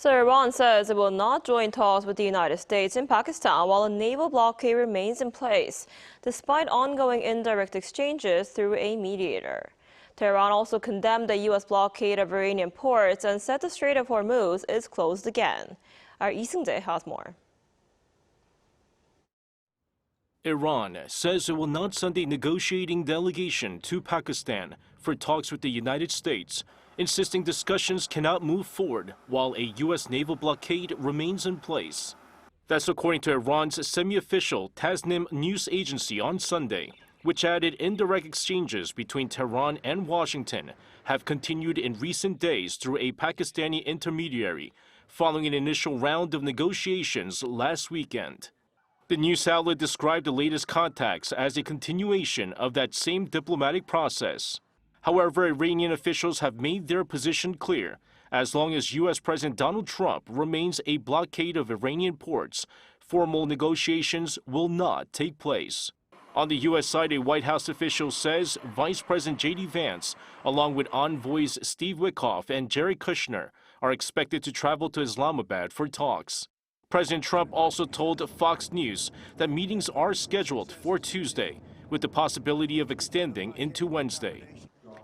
So Iran says it will not join talks with the United States in Pakistan while a naval blockade remains in place, despite ongoing indirect exchanges through a mediator. Tehran also condemned the U.S. blockade of Iranian ports and said the Strait of Hormuz is closed again. Our Seung-jae has more. Iran says it will not send a negotiating delegation to Pakistan for talks with the United States, insisting discussions cannot move forward while a U.S. naval blockade remains in place. That's according to Iran's semi-official Tasnim News Agency on Sunday, which added indirect exchanges between Tehran and Washington have continued in recent days through a Pakistani intermediary, following an initial round of negotiations last weekend. The news outlet described the latest contacts as a continuation of that same diplomatic process. However, Iranian officials have made their position clear. As long as U.S. President Donald Trump remains a blockade of Iranian ports, formal negotiations will not take place. On the U.S. side, a White House official says Vice President J.D. Vance, along with envoys Steve Witkoff and Jared Kushner, are expected to travel to Islamabad for talks. President Trump also told Fox News that meetings are scheduled for Tuesday, with the possibility of extending into Wednesday.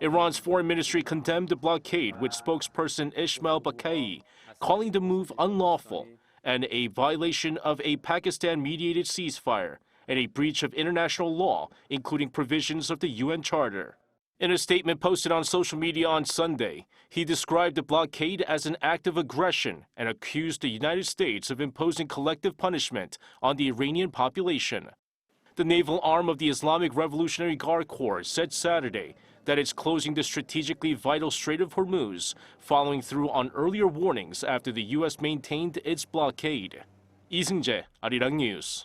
Iran's foreign ministry condemned the blockade, with spokesperson Ismail Bakai calling the move unlawful and a violation of a Pakistan-mediated ceasefire and a breach of international law, including provisions of the UN Charter. In a statement posted on social media on Sunday, he described the blockade as an act of aggression and accused the United States of imposing collective punishment on the Iranian population. The naval arm of the Islamic Revolutionary Guard Corps said Saturday that it's closing the strategically vital Strait of Hormuz, following through on earlier warnings after the U.S. maintained its blockade. Seung-jae, ArirangNews.